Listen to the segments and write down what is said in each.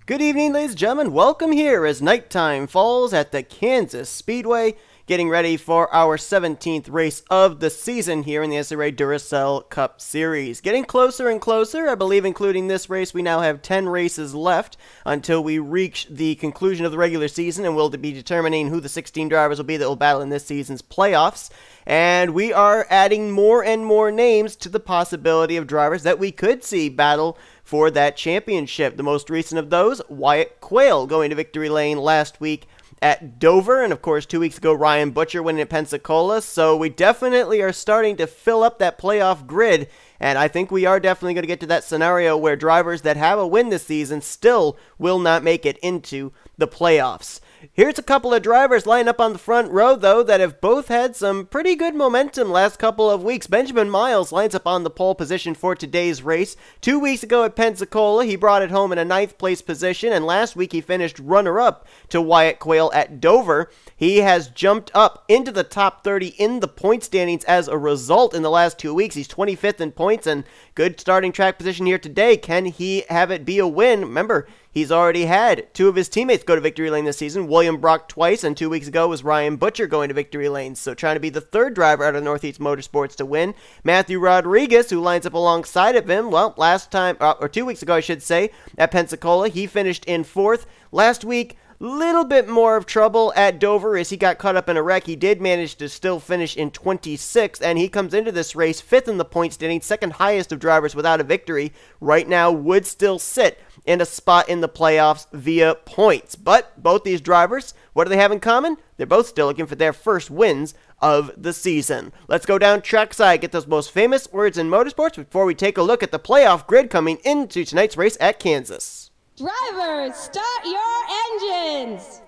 Good evening, ladies and gentlemen. Welcome here as nighttime falls at the Kansas Speedway, getting ready for our 17th race of the season here in the NNSCRA Duracell Cup Series. Getting closer and closer. I believe including this race, we now have 10 races left until we reach the conclusion of the regular season, and we'll be determining who the 16 drivers will be that will battle in this season's playoffs. And we are adding more and more names to the possibility of drivers that we could see battle for that championship. The most recent of those, Wyatt Quayle, going to victory lane last week at Dover, and of course 2 weeks ago Ryan Butcher winning at Pensacola. So we definitely are starting to fill up that playoff grid, and I think we are definitely going to get to that scenario where drivers that have a win this season still will not make it into the playoffs. Here's a couple of drivers lined up on the front row, though, that have both had some pretty good momentum last couple of weeks. Benjamin Miles lines up on the pole position for today's race. 2 weeks ago at Pensacola, he brought it home in a 9th place position, and last week he finished runner-up to Wyatt Quayle at Dover. He has jumped up into the top 30 in the point standings as a result in the last 2 weeks. He's 25th in points and good starting track position here today. Can he have it be a win? Remember, he's already had two of his teammates go to victory lane this season. William Brock twice, and 2 weeks ago was Ryan Butcher going to victory lane. So trying to be the third driver out of Northeast Motorsports to win. Matthew Rodriguez, who lines up alongside of him, well, last time, or 2 weeks ago I should say, at Pensacola, he finished in 4th. Last week, little bit more of trouble at Dover as he got caught up in a wreck. He did manage to still finish in 26th, and he comes into this race 5th in the point standing, second highest of drivers without a victory. Right now would still sit in a spot in the playoffs via points. But both these drivers, what do they have in common? They're both still looking for their first wins of the season. Let's go down trackside, get those most famous words in motorsports before we take a look at the playoff grid coming into tonight's race at Kansas. Drivers, start your engines!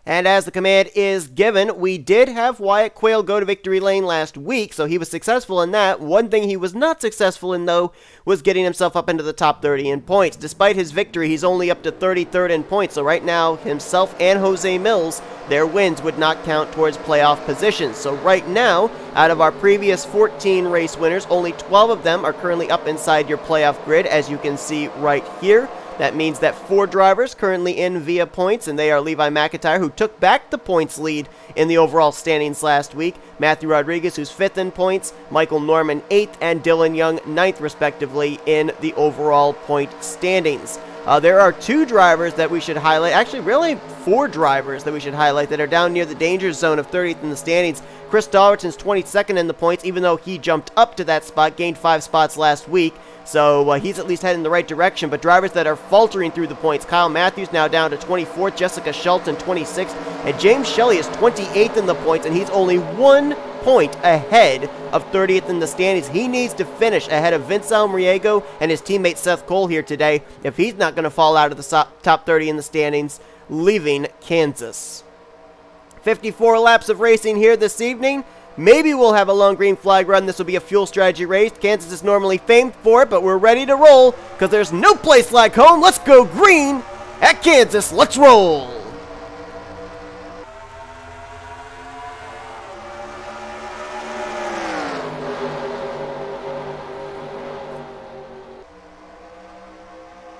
And as the command is given, we did have Wyatt Quayle go to victory lane last week, so he was successful in that. One thing he was not successful in, though, was getting himself up into the top 30 in points. Despite his victory, he's only up to 33rd in points, so right now, himself and J Millz, their wins would not count towards playoff positions. So right now, out of our previous 14 race winners, only 12 of them are currently up inside your playoff grid, as you can see right here. That means that 4 drivers currently in via points, and they are Levi McIntire, who took back the points lead in the overall standings last week, Matthew Rodriguez, who's 5th in points, Michael Norman 8th, and Dylan Young 9th, respectively, in the overall point standings. There are 2 drivers that we should highlight, actually really 4 drivers that we should highlight that are down near the danger zone of 30th in the standings. Chris Dollerton's 22nd in the points, even though he jumped up to that spot, gained 5 spots last week. So he's at least heading in the right direction. But drivers that are faltering through the points, Kyle Mathews now down to 24th, Jessica Shelton 26th, and James Shelly is 28th in the points, and he's only 1 point ahead of 30th in the standings. He needs to finish ahead of Vince Almariego and his teammate Seth Cole here today if he's not going to fall out of the top 30 in the standings, leaving Kansas. 54 laps of racing here this evening. Maybe we'll have a long green flag run. This will be a fuel strategy race. Kansas is normally famed for it, but we're ready to roll because there's no place like home. Let's go green at Kansas. Let's roll.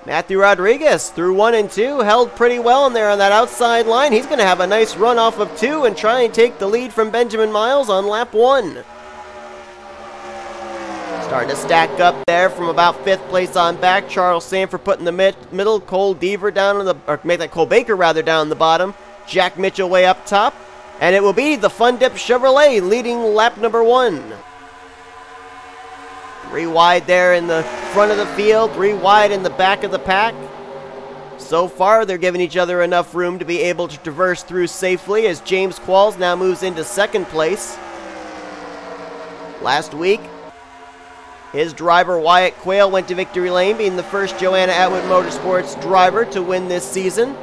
Matthew Rodriguez through 1 and 2, held pretty well in there on that outside line. He's going to have a nice run off of 2 and try and take the lead from Benjamin Miles on lap 1. Starting to stack up there from about 5th place on back. Charles Sanford put in the middle. Cole Deaver down on the, or make that Cole Baker rather down on the bottom. Jack Mitchell way up top. And it will be the Fun Dip Chevrolet leading lap number 1. 3 wide there in the front of the field, 3 wide in the back of the pack. So far, they're giving each other enough room to be able to traverse through safely as J Qualls now moves into 2nd place. Last week, his driver Wyatt Quayle went to victory lane, being the first Joanna Atwood Motorsports driver to win this season.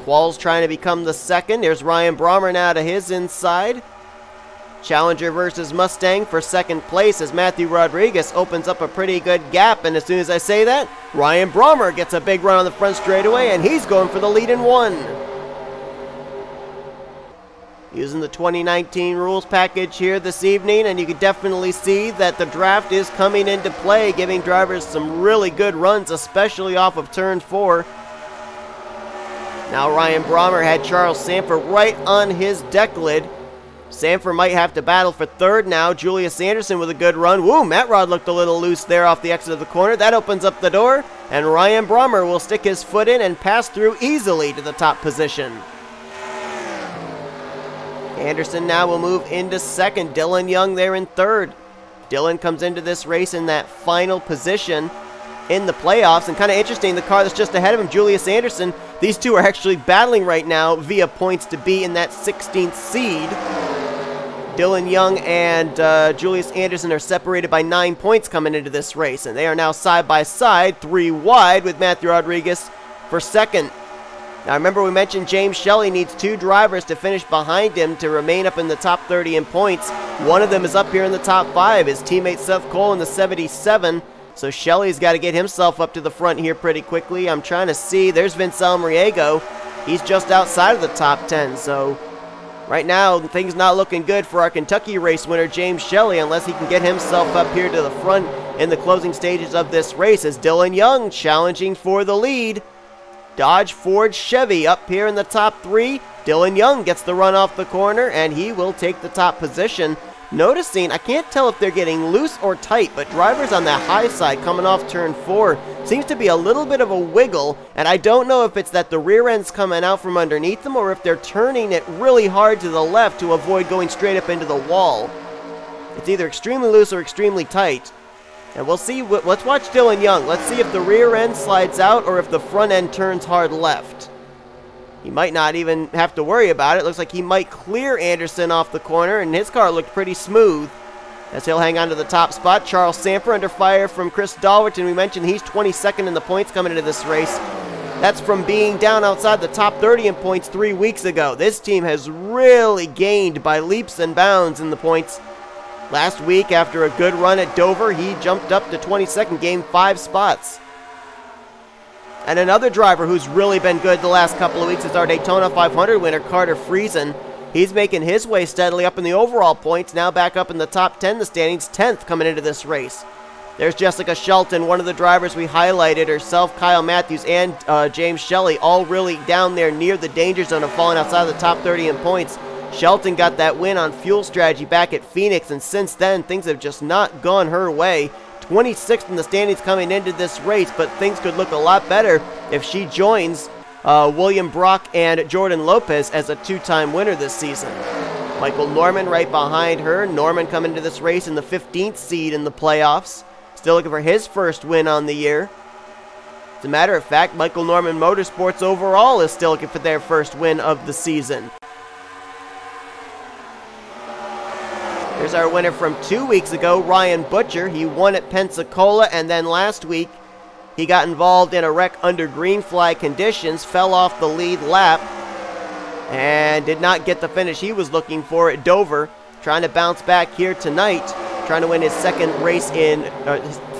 Qualls trying to become the 2nd. There's Ryan Brommer now to his inside. Challenger versus Mustang for 2nd place as Matthew Rodriguez opens up a pretty good gap, and as soon as I say that, Ryan Brommer gets a big run on the front straightaway, and he's going for the lead in 1. Using the 2019 rules package here this evening, and you can definitely see that the draft is coming into play, giving drivers some really good runs, especially off of turn 4. Now Ryan Brommer had Charles Sandfer right on his deck lid. Sandfer might have to battle for third now. Julius Anderson with a good run. Woo, Matt Rod looked a little loose there off the exit of the corner. That opens up the door, and Ryan Brommer will stick his foot in and pass through easily to the top position. Anderson now will move into second. Dylan Young there in third. Dylan comes into this race in that final position in the playoffs, and kind of interesting, the car that's just ahead of him, Julius Anderson, these two are actually battling right now via points to be in that 16th seed. Dylan Young and Julius Anderson are separated by 9 points coming into this race, and they are now side by side, 3 wide, with Matthew Rodriguez for second. Now remember, we mentioned James Shelly needs 2 drivers to finish behind him to remain up in the top 30 in points. One of them is up here in the top 5, his teammate Seth Cole in the 77. So Shelly's got to get himself up to the front here pretty quickly. I'm trying to see. There's V Almariego. He's just outside of the top 10. So right now, things not looking good for our Kentucky race winner, James Shelly, unless he can get himself up here to the front in the closing stages of this race, as Dylan Young challenging for the lead. Dodge, Ford, Chevy up here in the top 3. Dylan Young gets the run off the corner, and he will take the top position. Noticing, I can't tell if they're getting loose or tight, but drivers on that high side coming off turn 4 seems to be a little bit of a wiggle, and I don't know if it's that the rear end's coming out from underneath them or if they're turning it really hard to the left to avoid going straight up into the wall. It's either extremely loose or extremely tight. And we'll see, let's watch Dylan Young. Let's see if the rear end slides out or if the front end turns hard left. He might not even have to worry about it. Looks like he might clear Anderson off the corner, and his car looked pretty smooth as he'll hang on to the top spot. Charles Sandfer under fire from Chris Dollerton. We mentioned he's 22nd in the points coming into this race. That's from being down outside the top 30 in points 3 weeks ago. This team has really gained by leaps and bounds in the points. Last week, after a good run at Dover, he jumped up to 22nd, gained 5 spots. And another driver who's really been good the last couple of weeks is our Daytona 500 winner, K Friesen. He's making his way steadily up in the overall points, now back up in the top 10 the standings, 10th coming into this race. There's Jessica Shelton, one of the drivers we highlighted, herself, Kyle Mathews, and James Shelly, all really down there near the danger zone of falling outside the top 30 in points. Shelton got that win on fuel strategy back at Phoenix, and since then, things have just not gone her way. 26th in the standings coming into this race, but things could look a lot better if she joins William Brock and Jordan Lopez as a 2-time winner this season. Michael Norman right behind her. Norman coming into this race in the 15th seed in the playoffs. Still looking for his first win on the year. As a matter of fact, Michael Norman Motorsports overall is still looking for their first win of the season. Here's our winner from 2 weeks ago, Ryan Butcher. He won at Pensacola, and then last week he got involved in a wreck under green flag conditions, fell off the lead lap, and did not get the finish he was looking for at Dover. Trying to bounce back here tonight, trying to win his second race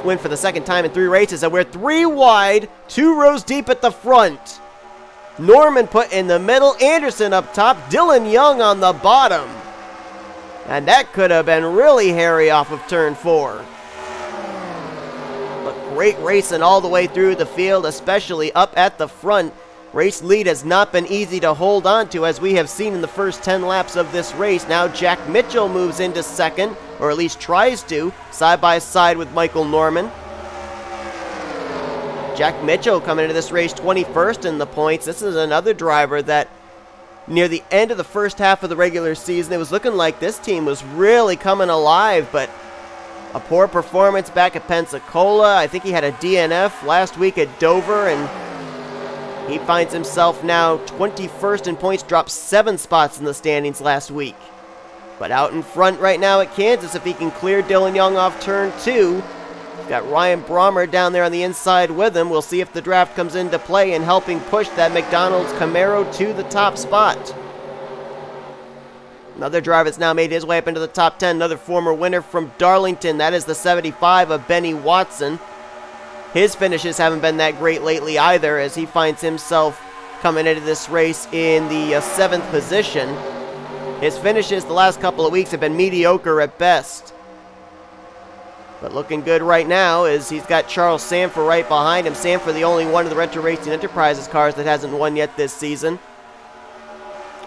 win for the second time in 3 races, and we're 3 wide, 2 rows deep at the front. Norman put in the middle, Anderson up top, Dylan Young on the bottom. And that could have been really hairy off of turn 4. But great racing all the way through the field, especially up at the front. Race lead has not been easy to hold on to, as we have seen in the first 10 laps of this race. Now Jack Mitchell moves into second, or at least tries to, side by side with Michael Norman. Jack Mitchell coming into this race 21st in the points. This is another driver that near the end of the first half of the regular season, it was looking like this team was really coming alive, but a poor performance back at Pensacola. I think he had a DNF last week at Dover, and he finds himself now 21st in points, dropped 7 spots in the standings last week. But out in front right now at Kansas, if he can clear Dylan Young off turn 2, got Ryan Brommer down there on the inside with him. We'll see if the draft comes into play in helping push that McDonald's Camaro to the top spot. Another driver that's now made his way up into the top 10. Another former winner from Darlington. That is the 75 of Benny Watson. His finishes haven't been that great lately either, as he finds himself coming into this race in the 7th position. His finishes the last couple of weeks have been mediocre at best. But looking good right now is he's got Charles Sandfer right behind him. Sandfer, the only one of the Retro Racing Enterprises cars that hasn't won yet this season.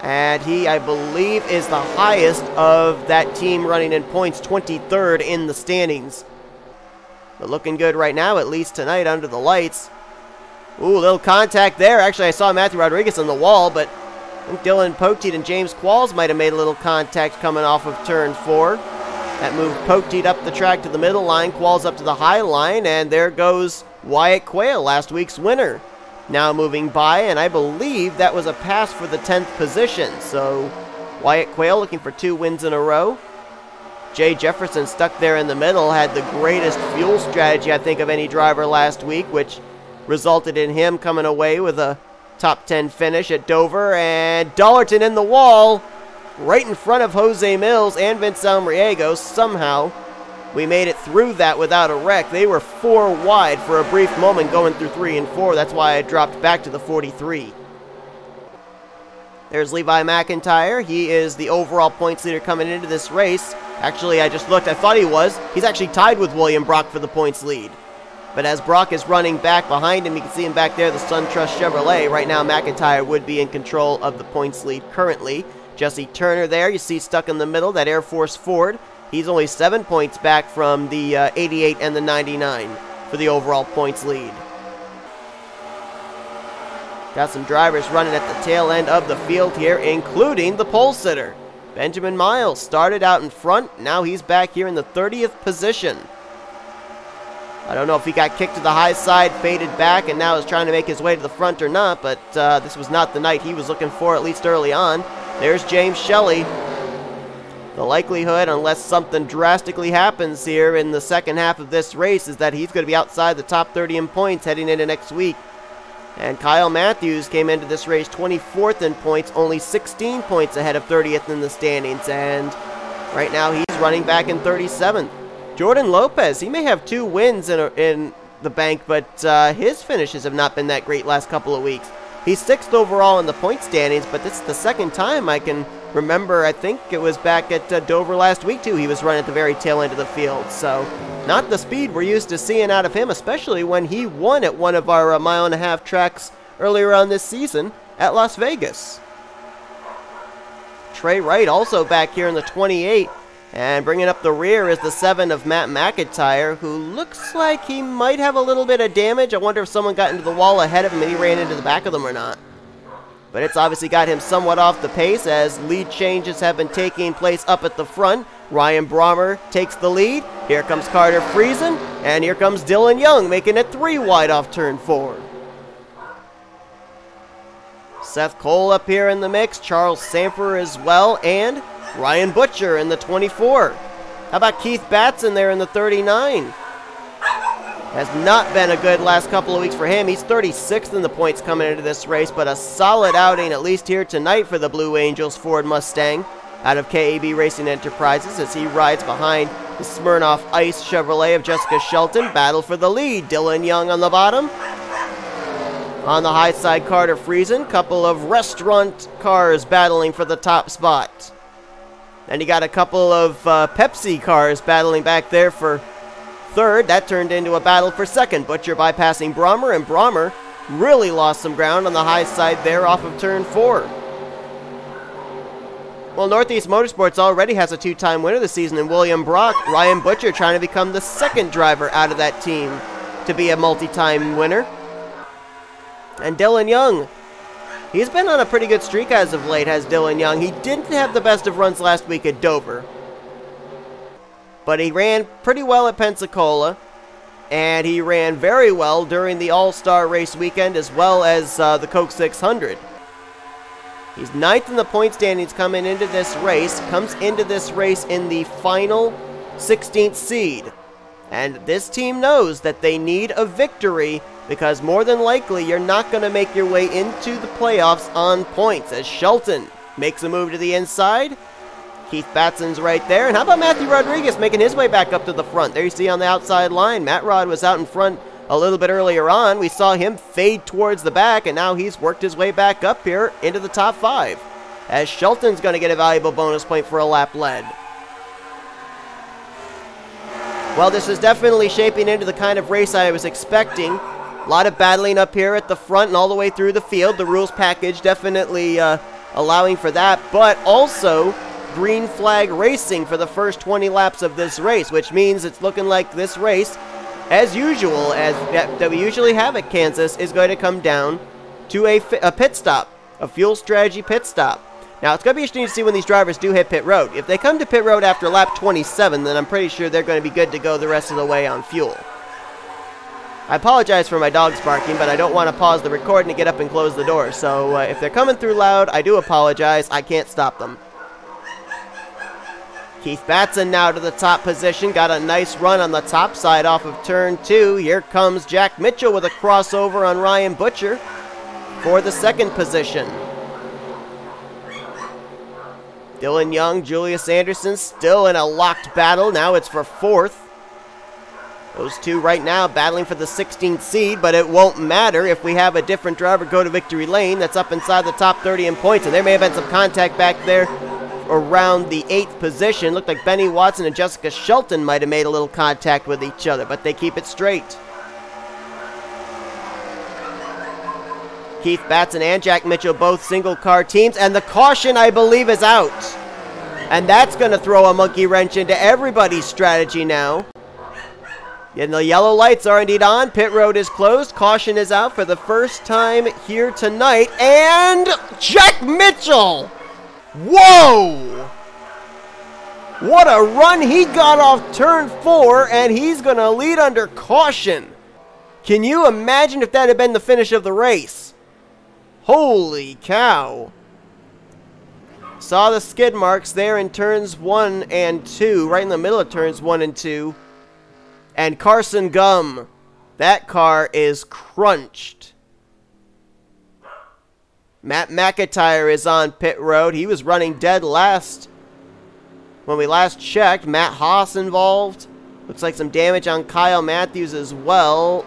And he, I believe, is the highest of that team running in points, 23rd in the standings. But looking good right now, at least tonight under the lights. Ooh, little contact there. Actually, I saw Matthew Rodriguez on the wall, but I think Dylan Poteet and J Qualls might have made a little contact coming off of turn 4. That moved Poteet up the track to the middle line, Qualls up to the high line, and there goes Wyatt Quayle, last week's winner. Now moving by, and I believe that was a pass for the 10th position. So Wyatt Quayle looking for 2 wins in a row. J Jefferson stuck there in the middle, had the greatest fuel strategy, I think, of any driver last week, which resulted in him coming away with a top 10 finish at Dover. And Dollerton in the wall, right in front of J Millz and V Almariego. Somehow we made it through that without a wreck. They were 4 wide for a brief moment going through 3 and 4. That's why I dropped back to the 43. There's Levi McIntire. He is the overall points leader coming into this race. Actually, I just looked. I thought he was. He's actually tied with William Brock for the points lead. But as Brock is running back behind him, you can see him back there, the SunTrust Chevrolet. Right now, McIntire would be in control of the points lead currently. Jesse Turner there, you see stuck in the middle, that Air Force Ford. He's only 7 points back from the 88 and the 99 for the overall points lead. Got some drivers running at the tail end of the field here, including the pole sitter. Benjamin Miles started out in front. Now he's back here in the 30th position. I don't know if he got kicked to the high side, faded back, and now is trying to make his way to the front or not, but this was not the night he was looking for, at least early on. There's J Shelly. The likelihood, unless something drastically happens here in the second half of this race, is that he's going to be outside the top 30 in points heading into next week. And K Mathews came into this race 24th in points, only 16 points ahead of 30th in the standings, and right now he's running back in 37th. Jordan Lopez, he may have 2 wins in the bank, but his finishes have not been that great last couple of weeks. He's 6th overall in the point standings, but this is the second time I can remember. I think it was back at Dover last week, too. He was running at the very tail end of the field, so not the speed we're used to seeing out of him, especially when he won at one of our mile-and-a-half tracks earlier on this season at Las Vegas. T Wright also back here in the 28, and bringing up the rear is the 7 of M McIntire, who looks like he might have a little bit of damage. I wonder if someone got into the wall ahead of him and he ran into the back of them or not. But it's obviously got him somewhat off the pace as lead changes have been taking place up at the front. R Brommer takes the lead. Here comes Carter Friesen, and here comes Dylan Young making it 3 wide off turn 4. Seth Cole up here in the mix, Charles Sandfer as well, and Ryan Butcher in the 24. How about Keith Batson there in the 39? Has not been a good last couple of weeks for him. He's 36th in the points coming into this race, but a solid outing, at least here tonight, for the Blue Angels Ford Mustang out of KAB Racing Enterprises as he rides behind the Smirnoff Ice Chevrolet of Jessica Shelton. Battle for the lead. Dylan Young on the bottom. On the high side, Carter Friesen. Couple of restaurant cars battling for the top spot. And you got a couple of Pepsi cars battling back there for third. That turned into a battle for second. Butcher bypassing Brommer, and Brommer really lost some ground on the high side there off of turn 4. Well, Northeast Motorsports already has a 2-time winner this season in William Brock. Ryan Butcher trying to become the second driver out of that team to be a multi-time winner. And Dylan Young, he's been on a pretty good streak as of late, has Dylan Young. He didn't have the best of runs last week at Dover, but he ran pretty well at Pensacola, and he ran very well during the All-Star race weekend as well as the Coke 600. He's 9th in the point standings coming into this race, comes into this race in the final 16th seed. And this team knows that they need a victory because more than likely you're not going to make your way into the playoffs on points as Shelton makes a move to the inside. Keith Batson's right there. And how about Matthew Rodriguez making his way back up to the front? There you see on the outside line, Matt Rod was out in front a little bit earlier on. We saw him fade towards the back, and now he's worked his way back up here into the top 5 as Shelton's going to get a valuable bonus point for a lap led. Well, this is definitely shaping into the kind of race I was expecting. A lot of battling up here at the front and all the way through the field. The rules package definitely allowing for that, but also green flag racing for the first 20 laps of this race, which means it's looking like this race, as usual, that we usually have at Kansas, is going to come down to a pit stop, a fuel strategy pit stop. Now, it's going to be interesting to see when these drivers do hit pit road. If they come to pit road after lap 27, then I'm pretty sure they're going to be good to go the rest of the way on fuel. I apologize for my dogs barking, but I don't want to pause the recording to get up and close the door. So if they're coming through loud, I do apologize. I can't stop them. Keith Batson now to the top position. Got a nice run on the top side off of turn 2. Here comes Jack Mitchell with a crossover on Ryan Butcher for the second position. Dylan Young, Julius Anderson still in a locked battle. Now it's for fourth. Those two right now battling for the 16th seed, but it won't matter if we have a different driver go to victory lane that's up inside the top 30 in points. And there may have been some contact back there around the 8th position. Looked like Benny Watson and Jessica Shelton might have made a little contact with each other, but they keep it straight. Keith Batson and Jack Mitchell, both single car teams, and the caution, I believe, is out. And that's going to throw a monkey wrench into everybody's strategy now. And the yellow lights are indeed on. Pit road is closed. Caution is out for the first time here tonight. And Jack Mitchell! Whoa! What a run he got off turn 4, and he's going to lead under caution. Can you imagine if that had been the finish of the race? Holy cow. Saw the skid marks there in turns 1 and 2, right in the middle of turns 1 and 2. And Carson Gum, that car is crunched. Matt McIntire is on pit road. He was running dead last when we last checked. Matt Haas involved. Looks like some damage on K Mathews as well.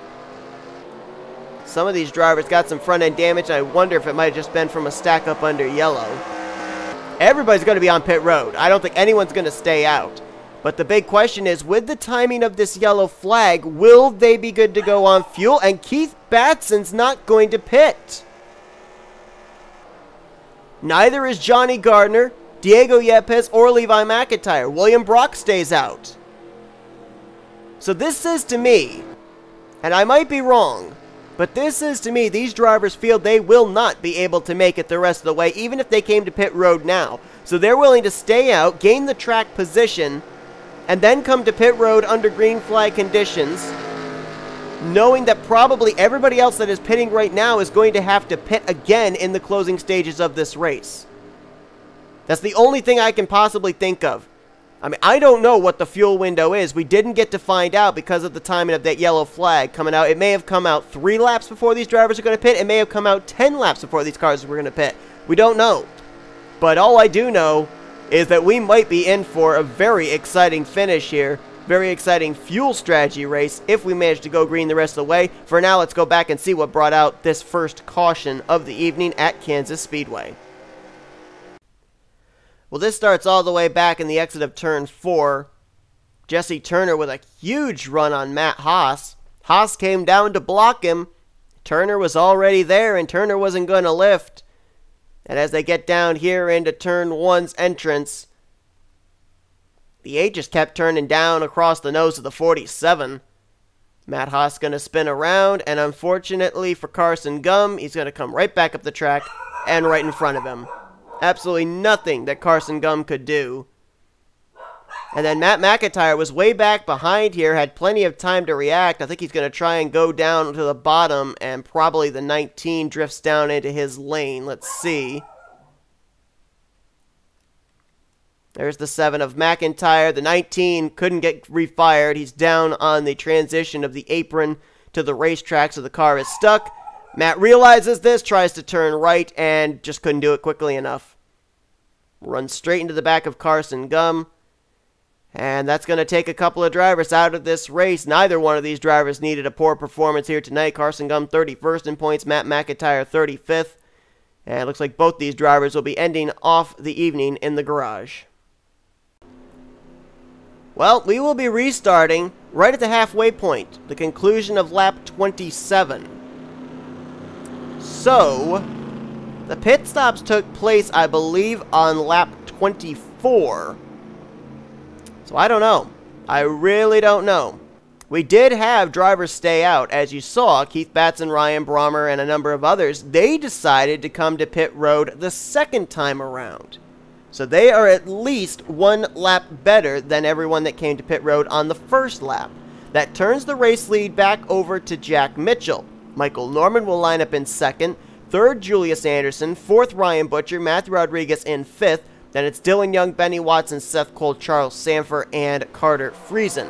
Some of these drivers got some front end damage. I wonder if it might have just been from a stack up under yellow. Everybody's going to be on pit road. I don't think anyone's going to stay out. But the big question is, with the timing of this yellow flag, will they be good to go on fuel? And Keith Batson's not going to pit. Neither is Johnny Gardner, Diego Yepez, or Levi McIntire. William Brock stays out. So this says to me, and I might be wrong, but this says to me these drivers feel they will not be able to make it the rest of the way, even if they came to pit road now. So they're willing to stay out, gain the track position, and then come to pit road under green flag conditions, knowing that probably everybody else that is pitting right now is going to have to pit again in the closing stages of this race. That's the only thing I can possibly think of. I mean, I don't know what the fuel window is. We didn't get to find out because of the timing of that yellow flag coming out. It may have come out 3 laps before these drivers are going to pit. It may have come out 10 laps before these cars were going to pit. We don't know. But all I do know is that we might be in for a very exciting finish here. Very exciting fuel strategy race if we manage to go green the rest of the way. For now, let's go back and see what brought out this first caution of the evening at Kansas Speedway. Well, this starts all the way back in the exit of turn 4. Jesse Turner with a huge run on Matt Haas. Haas came down to block him. Turner was already there, and Turner wasn't going to lift. And as they get down here into turn 1's entrance, the 8 just kept turning down across the nose of the 47. Matt Haas going to spin around, and unfortunately for Carson Gum, he's going to come right back up the track and right in front of him. Absolutely nothing that Carson Gum could do. And then Matt McIntire was way back behind here, had plenty of time to react. I think he's going to try and go down to the bottom, and probably the 19 drifts down into his lane. Let's see. There's the 7 of McIntire. The 19 couldn't get refired. He's down on the transition of the apron to the racetrack, so the car is stuck. Matt realizes this, tries to turn right, and just couldn't do it quickly enough. Runs straight into the back of Carson Gum. And that's going to take a couple of drivers out of this race. Neither one of these drivers needed a poor performance here tonight. Carson Gum 31st in points, Matt McIntire 35th. And it looks like both these drivers will be ending off the evening in the garage. Well, we will be restarting right at the halfway point, the conclusion of lap 27. So, the pit stops took place, I believe, on lap 24. So I don't know. I really don't know. We did have drivers stay out. As you saw, K Batson, R Brommer, and a number of others, they decided to come to pit road the second time around. So they are at least one lap better than everyone that came to pit road on the first lap. That turns the race lead back over to Jack Mitchell. Michael Norman will line up in second, third Julius Anderson, fourth Ryan Butcher, Matthew Rodriguez in fifth, then it's Dylan Young, Benny Watson, Seth Cole, Charles Sandfer, and Carter Friesen.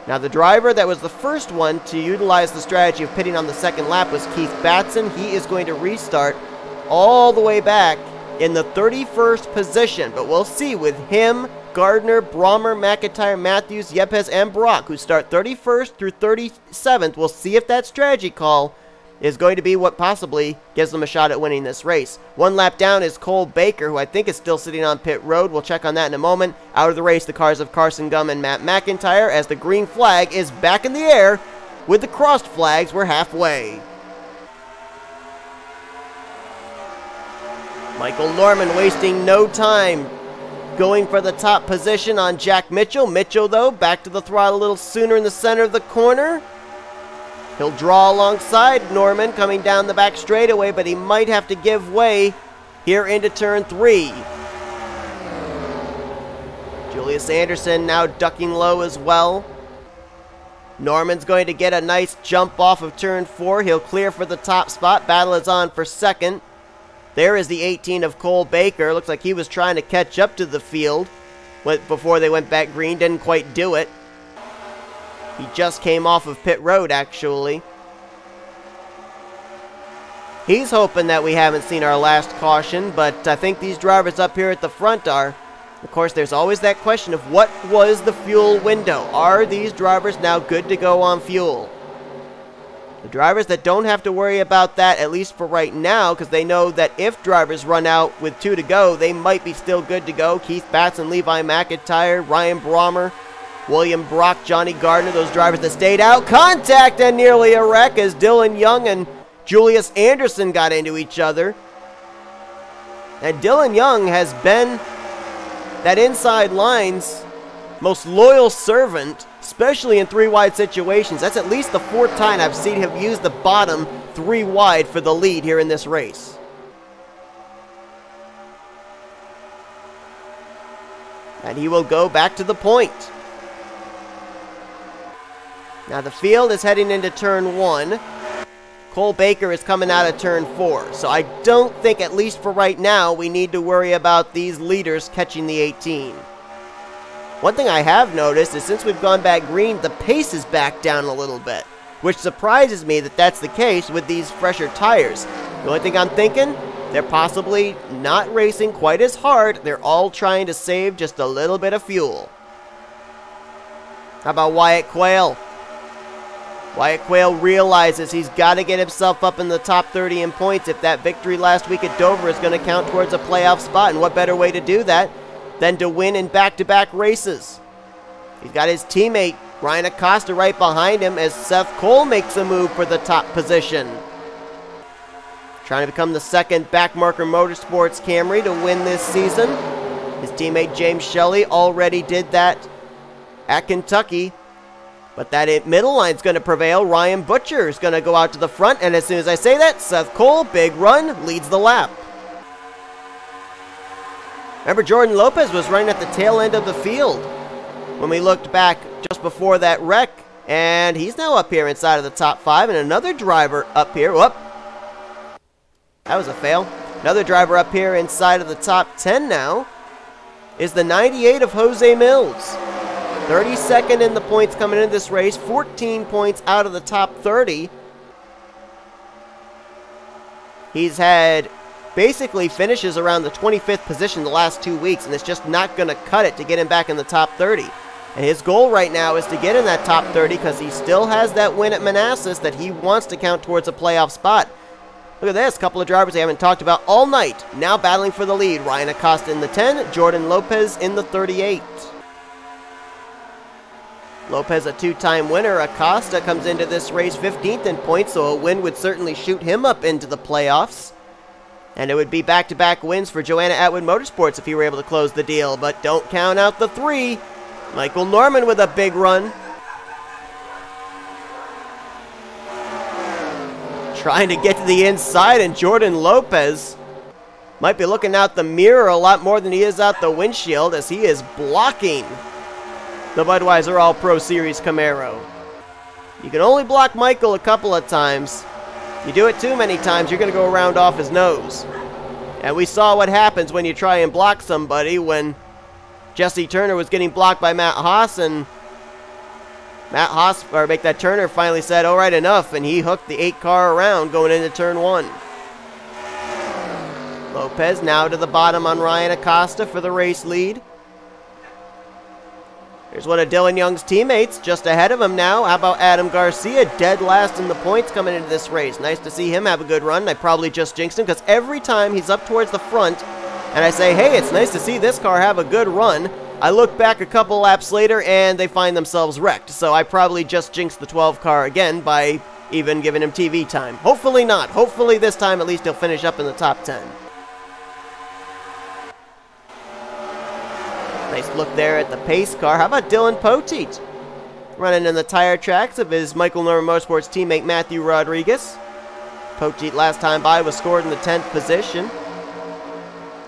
Now the driver that was the first one to utilize the strategy of pitting on the second lap was K Batson. He is going to restart all the way back in the 31st position, but we'll see with him, Gardner, Brommer, McIntire, Mathews, Yepez, and Brock, who start 31st through 37th. We'll see if that strategy call is going to be what possibly gives them a shot at winning this race. One lap down is Cole Baker, who I think is still sitting on pit road. We'll check on that in a moment. Out of the race, the cars of Carson Gum and M McIntire, as the green flag is back in the air. With the crossed flags, we're halfway. Michael Norman wasting no time, going for the top position on Jack Mitchell. Mitchell, though, back to the throttle a little sooner in the center of the corner. He'll draw alongside Norman coming down the back straightaway, but he might have to give way here into turn 3. Julius Anderson now ducking low as well. Norman's going to get a nice jump off of turn 4. He'll clear for the top spot. Battle is on for second. There is the 18 of Cole Baker. Looks like he was trying to catch up to the field before they went back green. Didn't quite do it. He just came off of pit road, actually. He's hoping that we haven't seen our last caution, but I think these drivers up here at the front are. Of course, there's always that question of what was the fuel window? Are these drivers now good to go on fuel? The drivers that don't have to worry about that, at least for right now, because they know that if drivers run out with 2 to go, they might be still good to go. K Batson, Levi McIntire, R Brommer, William Brock, Johnny Gardner, those drivers that stayed out. Contact and nearly a wreck as Dylan Young and Julius Anderson got into each other. And Dylan Young has been that inside line's most loyal servant, especially in 3-wide situations. That's at least the 4th time I've seen him use the bottom 3 wide for the lead here in this race. And he will go back to the point. Now the field is heading into turn 1. Cole Baker is coming out of turn 4. So I don't think, at least for right now, we need to worry about these leaders catching the 18. One thing I have noticed is since we've gone back green, the pace is back down a little bit, which surprises me that that's the case with these fresher tires. The only thing I'm thinking, they're possibly not racing quite as hard. They're all trying to save just a little bit of fuel. How about Wyatt Quayle? Wyatt Quayle realizes he's got to get himself up in the top 30 in points if that victory last week at Dover is going to count towards a playoff spot. And what better way to do that than to win in back-to-back races? He's got his teammate, R Acosta, right behind him as Seth Cole makes a move for the top position. Trying to become the second Backmarker Motorsports Camry to win this season. His teammate J Shelly already did that at Kentucky. But that middle line's going to prevail. Ryan Butcher is going to go out to the front. And as soon as I say that, Seth Cole, big run, leads the lap. Remember, Jordan Lopez was running at the tail end of the field when we looked back just before that wreck. And he's now up here inside of the top 5. And another driver up here. Whoop. That was a fail. Another driver up here inside of the top 10 now is the 98 of Jose Millz. 32nd in the points coming into this race, 14 points out of the top 30. He's had basically finishes around the 25th position the last 2 weeks, and it's just not going to cut it to get him back in the top 30. And his goal right now is to get in that top 30 because he still has that win at Manassas that he wants to count towards a playoff spot. Look at this, a couple of drivers we haven't talked about all night, now battling for the lead. Ryan Acosta in the 10, Jordan Lopez in the 38. Lopez, a two-time winner. Acosta comes into this race 15th in points, so a win would certainly shoot him up into the playoffs. And it would be back-to-back wins for Joanna Atwood Motorsports if he were able to close the deal. But don't count out the 3. Michael Norman with a big run. Trying to get to the inside, and Jordan Lopez might be looking out the mirror a lot more than he is out the windshield, as he is blocking the Budweiser All-Pro Series Camaro. You can only block Michael a couple of times. You do it too many times, you're going to go around off his nose. And we saw what happens when you try and block somebody, when Jesse Turner was getting blocked by Matt Haas, and Matt Haas, or make that Turner, finally said, all right, enough, and he hooked the 8 car around going into turn 1. Lopez now to the bottom on Ryan Acosta for the race lead. Here's one of Dylan Young's teammates just ahead of him now. How about Adam Garcia, dead last in the points coming into this race. Nice to see him have a good run. I probably just jinxed him because every time he's up towards the front and I say, hey, it's nice to see this car have a good run, I look back a couple laps later and they find themselves wrecked. So I probably just jinxed the 12 car again by even giving him TV time. Hopefully not. Hopefully this time at least he'll finish up in the top 10. Nice look there at the pace car. How about Dylan Poteet? Running in the tire tracks of his Michael Norman Motorsports teammate Matthew Rodriguez. Poteet last time by was scored in the 10th position.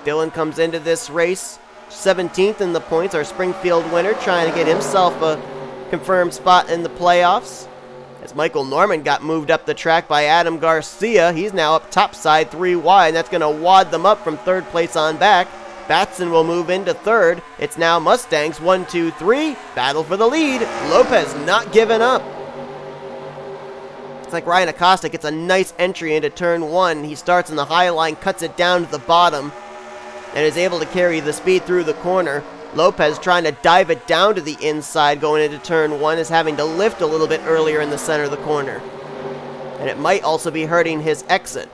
Dylan comes into this race 17th in the points, our Springfield winner, trying to get himself a confirmed spot in the playoffs. As Michael Norman got moved up the track by Adam Garcia, he's now up topside 3 wide, and that's going to wad them up from 3rd place on back. Batson will move into 3rd. It's now Mustangs 1, 2, 3. Battle for the lead. Lopez not giving up. It's like Ryan Acosta gets a nice entry into turn 1. He starts in the high line, cuts it down to the bottom, and is able to carry the speed through the corner. Lopez trying to dive it down to the inside going into turn 1 is having to lift a little bit earlier in the center of the corner. And it might also be hurting his exit.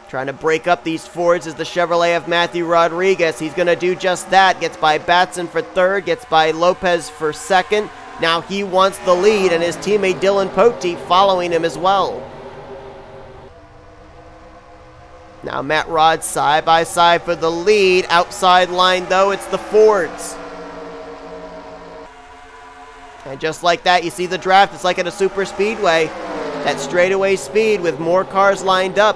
Trying to break up these Fords is the Chevrolet of Matthew Rodriguez. He's going to do just that. Gets by Batson for 3rd. Gets by Lopez for 2nd. Now he wants the lead, and his teammate Dylan Poteet following him as well. Now Matt Rod side by side for the lead. Outside line though, it's the Fords. And just like that, you see the draft. It's like at a super speedway. That straightaway speed with more cars lined up.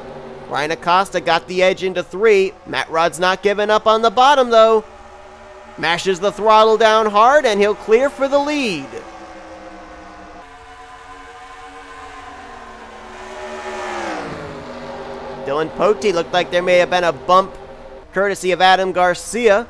Ryan Acosta got the edge into 3. Matt Rod's not giving up on the bottom, though. Mashes the throttle down hard, and he'll clear for the lead. Dylan Poteet looked like there may have been a bump, courtesy of Adam Garcia.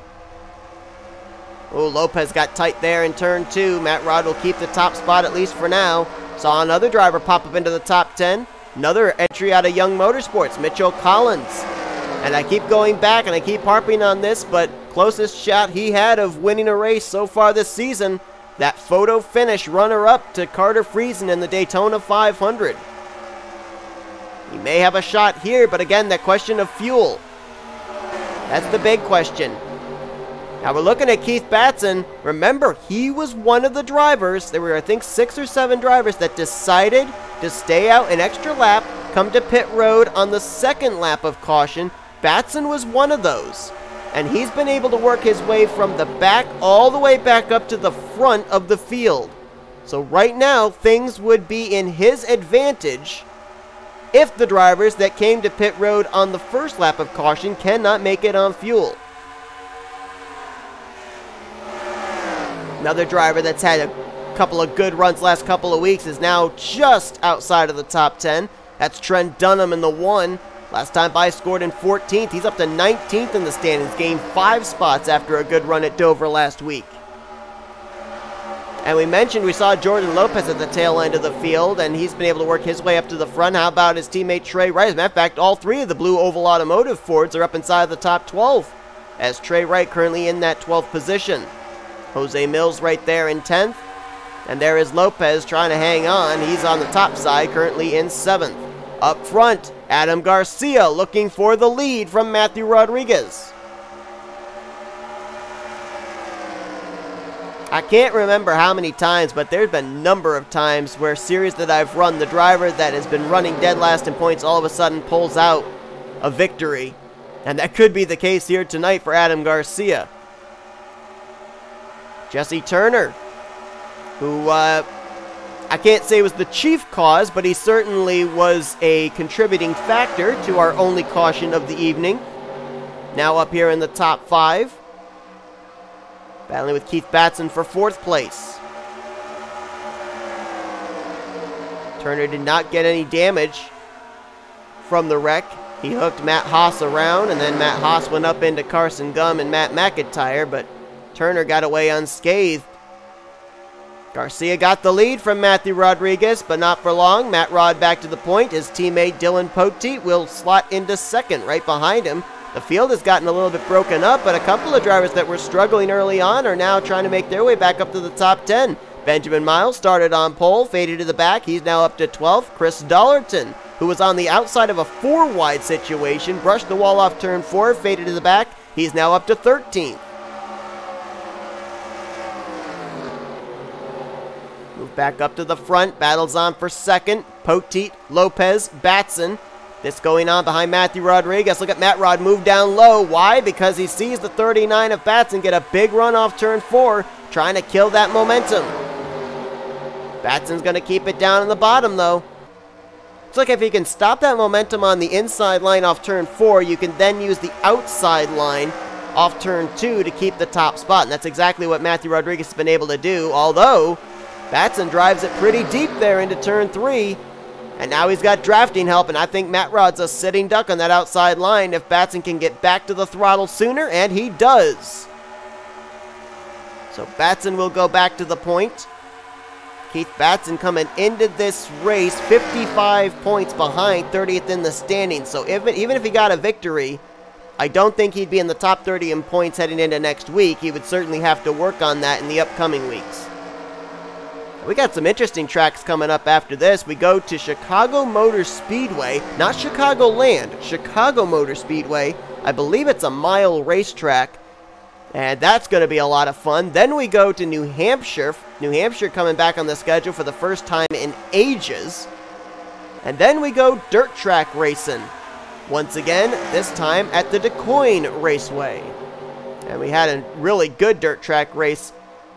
Oh, Lopez got tight there in turn 2. Matt Rod will keep the top spot at least for now. Saw another driver pop up into the top 10. Another entry out of Young Motorsports, Mitchell Collins. And I keep going back and I keep harping on this, but closest shot he had of winning a race so far this season, that photo finish runner-up to Carter Friesen in the Daytona 500. He may have a shot here, but again, that question of fuel. That's the big question. Now we're looking at Keith Batson. Remember, he was one of the drivers. There were, I think, 6 or 7 drivers that decided to stay out an extra lap, come to pit road on the 2nd lap of caution. Batson was one of those. And he's been able to work his way from the back all the way back up to the front of the field. So right now, things would be in his advantage if the drivers that came to pit road on the 1st lap of caution cannot make it on fuel. Another driver that's had a couple of good runs last couple of weeks is now just outside of the top 10. That's Trent Dunham in the 1. Last time by scored in 14th. He's up to 19th in the standings, gained 5 spots after a good run at Dover last week. And we mentioned we saw Jordan Lopez at the tail end of the field, and he's been able to work his way up to the front. How about his teammate Trey Wright? As a matter of fact, all 3 of the Blue Oval Automotive Fords are up inside the top 12, as Trey Wright currently in that 12th position. Jose Millz right there in 10th. And there is Lopez trying to hang on. He's on the top side, currently in 7th. Up front, Adam Garcia looking for the lead from Matthew Rodriguez. I can't remember how many times, but there's been a number of times where series that I've run, the driver that has been running dead last in points all of a sudden pulls out a victory. And that could be the case here tonight for Adam Garcia. Jesse Turner, who I can't say was the chief cause, but he certainly was a contributing factor to our only caution of the evening. Now up here in the top 5. Battling with K Batson for 4th place. Turner did not get any damage from the wreck. He hooked M Haas around, and then M Haas went up into Carson Gum and M McIntire, but Turner got away unscathed. Garcia got the lead from Matthew Rodriguez, but not for long. Matt Rod back to the point. His teammate Dylan Poteet will slot into 2nd right behind him. The field has gotten a little bit broken up, but a couple of drivers that were struggling early on are now trying to make their way back up to the top 10. Benjamin Miles started on pole, faded to the back. He's now up to 12th. Chris Dollerton, who was on the outside of a 4-wide situation, brushed the wall off turn 4, faded to the back. He's now up to 13th. Move back up to the front. Battles on for 2nd. Poteet, Lopez, Batson. This going on behind Matthew Rodriguez. Look at Matt Rod move down low. Why? Because he sees the 39 of Batson get a big run off turn 4, trying to kill that momentum. Batson's going to keep it down in the bottom, though. It's like if he can stop that momentum on the inside line off turn 4, you can then use the outside line off turn 2 to keep the top spot. And that's exactly what Matthew Rodriguez has been able to do, although Batson drives it pretty deep there into turn 3. And now he's got drafting help, and I think Matt Rod's a sitting duck on that outside line if Batson can get back to the throttle sooner, and he does. So Batson will go back to the point. K Batson coming into this race 55 points behind, 30th in the standings. So even if he got a victory, I don't think he'd be in the top 30 in points heading into next week. He would certainly have to work on that in the upcoming weeks. We got some interesting tracks coming up after this. We go to Chicago Motor Speedway, not Chicagoland, Chicago Motor Speedway. I believe it's a mile racetrack, and that's going to be a lot of fun. Then we go to New Hampshire. New Hampshire coming back on the schedule for the first time in ages. And then we go dirt track racing. Once again, this time at the DeCoin Raceway. And we had a really good dirt track race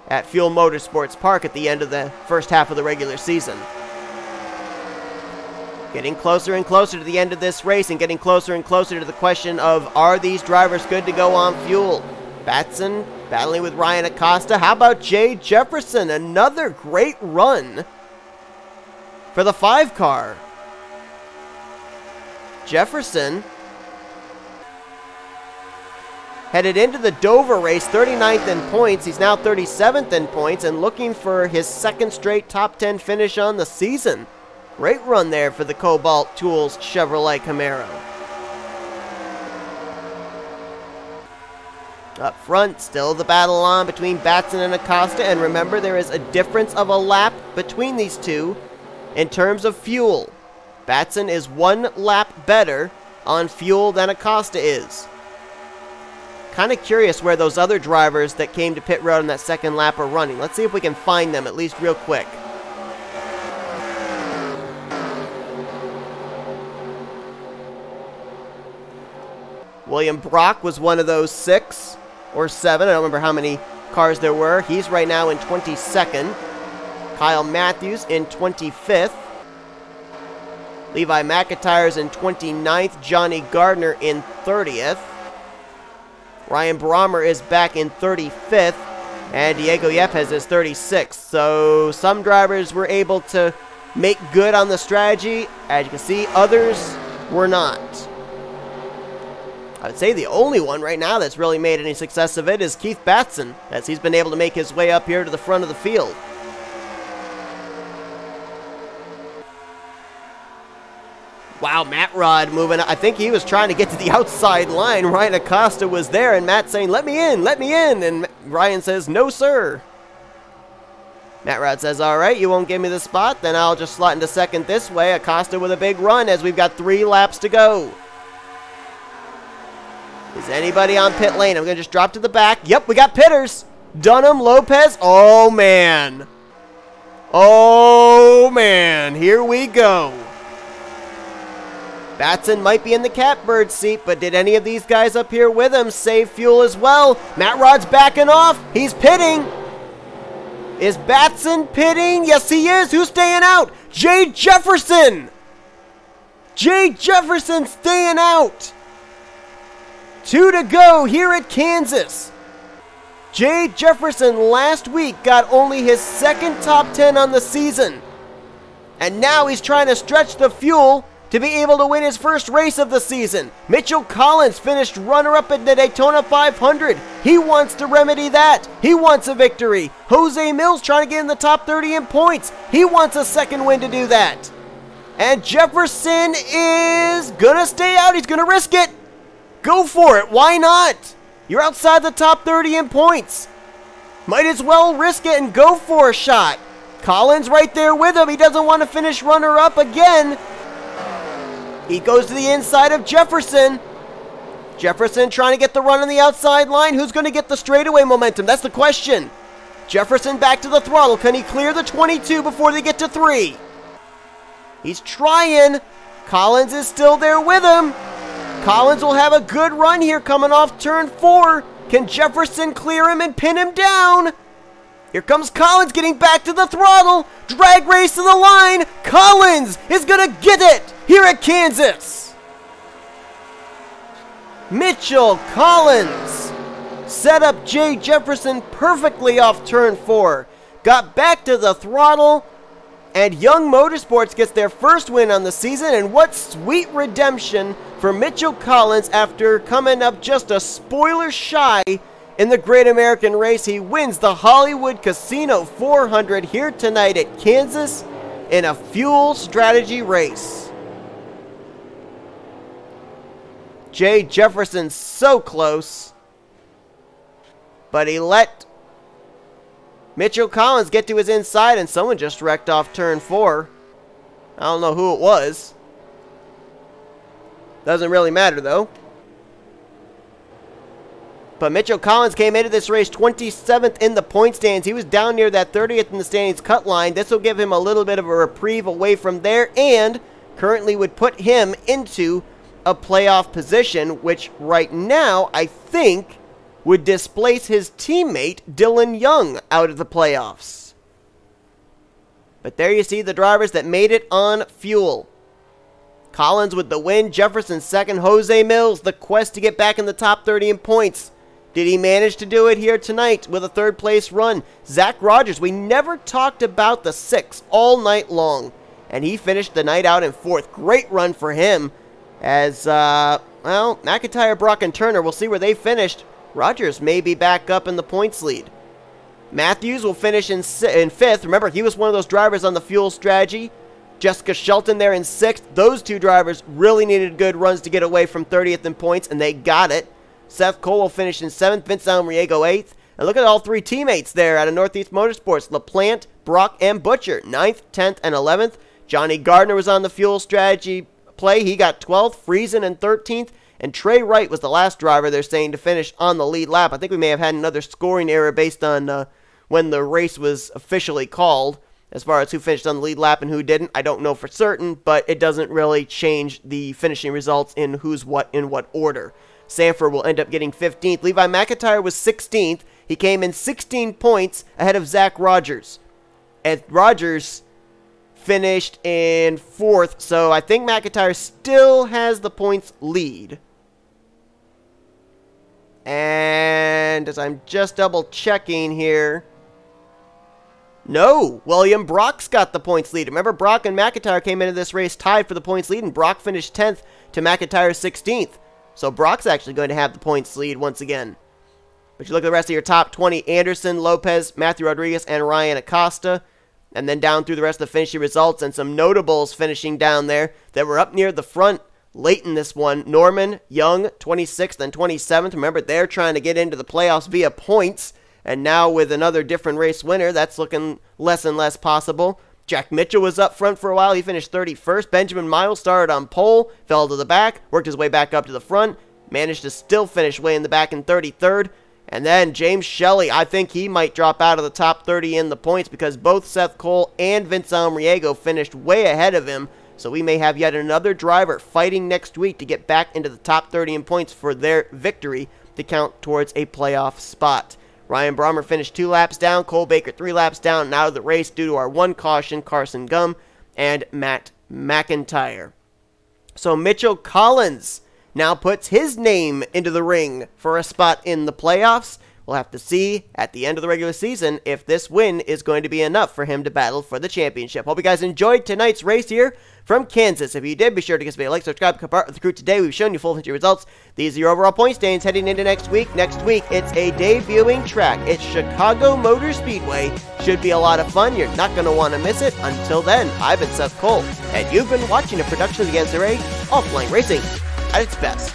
at Fuel Motorsports Park at the end of the first half of the regular season. Getting closer and closer to the end of this race, and getting closer and closer to the question of, are these drivers good to go on fuel? Batson battling with Ryan Acosta. How about J Jefferson? Another great run for the 5-car. Jefferson headed into the Dover race, 39th in points. He's now 37th in points and looking for his 2nd straight top 10 finish on the season. Great run there for the Cobalt Tools Chevrolet Camaro. Up front, still the battle on between Batson and Acosta, and remember there is a difference of a lap between these two in terms of fuel. Batson is 1 lap better on fuel than Acosta is. Kind of curious where those other drivers that came to pit road on that 2nd lap are running. Let's see if we can find them at least real quick. William Brock was one of those 6 or 7. I don't remember how many cars there were. He's right now in 22nd. Kyle Mathews in 25th. Levi McIntire's in 29th. Johnny Gardner in 30th. Ryan Brommer is back in 35th, and Diego Yepez is 36th. So some drivers were able to make good on the strategy. As you can see, others were not. I would say the only one right now that's really made any success of it is K Batson, as he's been able to make his way up here to the front of the field. Wow, Matt Rod moving. I think he was trying to get to the outside line. Ryan Acosta was there, and Matt saying, let me in, let me in. And Ryan says, no, sir. Matt Rod says, all right, you won't give me the spot, then I'll just slot into 2nd this way. Acosta with a big run as we've got 3 laps to go. Is anybody on pit lane? I'm going to just drop to the back. Yep, we got pitters. Dunham, Lopez. Oh, man. Oh, man. Here we go. Batson might be in the catbird seat, but did any of these guys up here with him save fuel as well? Matt Rod's backing off. He's pitting. Is Batson pitting? Yes, he is. Who's staying out? J Jefferson. J Jefferson staying out. 2 to go here at Kansas. J Jefferson last week got only his second top 10 on the season. And now he's trying to stretch the fuel to be able to win his first race of the season. Mitchell Collins finished runner-up at the Daytona 500. He wants to remedy that. He wants a victory. J Millz trying to get in the top 30 in points. He wants a second win to do that. And Jefferson is gonna stay out. He's gonna risk it. Go for it. Why not? You're outside the top 30 in points. Might as well risk it and go for a shot. Collins right there with him. He doesn't want to finish runner-up again. He goes to the inside of Jefferson. Jefferson trying to get the run on the outside line. Who's going to get the straightaway momentum? That's the question. Jefferson back to the throttle. Can he clear the 22 before they get to 3? He's trying. Collins is still there with him. Collins will have a good run here coming off turn 4. Can Jefferson clear him and pin him down? Here comes Collins getting back to the throttle. Drag race to the line. Collins is going to get it here at Kansas. Mitchell Collins set up J Jefferson perfectly off turn 4. Got back to the throttle. And Young Motorsports gets their first win on the season. And what sweet redemption for Mitchell Collins after coming up just a spoiler shy in the Great American Race. He wins the Hollywood Casino 400 here tonight at Kansas in a fuel strategy race. J Jefferson so close, but he let Mitchell Collins get to his inside, and someone just wrecked off turn 4. I don't know who it was. Doesn't really matter, though. But Mitchell Collins came into this race 27th in the point stands. He was down near that 30th in the standings cut line. This will give him a little bit of a reprieve away from there, and currently would put him into a playoff position, which right now, I think, would displace his teammate, Dylan Young, out of the playoffs. But there you see the drivers that made it on fuel. Collins with the win, Jefferson second, J Millz, the quest to get back in the top 30 in points. Did he manage to do it here tonight with a third place run? Zach Rogers, we never talked about the 6 all night long, and he finished the night out in 4th. Great run for him as, well, McIntire, Brock, and Turner, we'll see where they finished. Rogers may be back up in the points lead. Mathews will finish in 5th. Remember, he was one of those drivers on the fuel strategy. Jessica Shelton there in 6th. Those two drivers really needed good runs to get away from 30th in points, and they got it. Seth Cole will finish in 7th. Vince Almariego 8th. And look at all 3 teammates there out of Northeast Motorsports. LaPlante, Brock, and Butcher. 9th, 10th, and 11th. Johnny Gardner was on the fuel strategy play. He got 12th. Friesen in 13th. And T Wright was the last driver they're saying to finish on the lead lap. I think we may have had another scoring error based on when the race was officially called. As far as who finished on the lead lap and who didn't, I don't know for certain, but it doesn't really change the finishing results in who's what in what order. Sandfer will end up getting 15th. Levi McIntire was 16th. He came in 16 points ahead of Zach Rogers. And Rogers finished in 4th, so I think McIntire still has the points lead. And as I'm just double checking here, no, William Brock's got the points lead. Remember, Brock and McIntire came into this race tied for the points lead, and Brock finished 10th to McIntyre's 16th. So Brock's actually going to have the points lead once again. But you look at the rest of your top 20, Anderson, Lopez, Matthew Rodriguez, and Ryan Acosta. And then down through the rest of the finishing results, and some notables finishing down there that were up near the front late in this one. Norman, Young, 26th and 27th. Remember, they're trying to get into the playoffs via points. And now with another different race winner, that's looking less and less possible. Jack Mitchell was up front for a while. He finished 31st. Benjamin Miles started on pole, fell to the back, worked his way back up to the front, managed to still finish way in the back in 33rd. And then James Shelly, I think he might drop out of the top 30 in the points because both Seth Cole and Vince Almariego finished way ahead of him. So we may have yet another driver fighting next week to get back into the top 30 in points for their victory to count towards a playoff spot. Ryan Brommer finished 2 laps down, Cole Baker 3 laps down and out of the race due to our one caution, Carson Gum and Matt McIntire. So Mitchell Collins now puts his name into the ring for a spot in the playoffs. We'll have to see at the end of the regular season if this win is going to be enough for him to battle for the championship. Hope you guys enjoyed tonight's race here from Kansas. If you did, be sure to give us a like, subscribe, become part of the crew today. We've shown you full history results. These are your overall point standings heading into next week. Next week, it's a debuting track. It's Chicago Motor Speedway. Should be a lot of fun. You're not going to want to miss it. Until then, I've been Seth Cole, and you've been watching a production of the NNSCRA, Offline Racing at its best.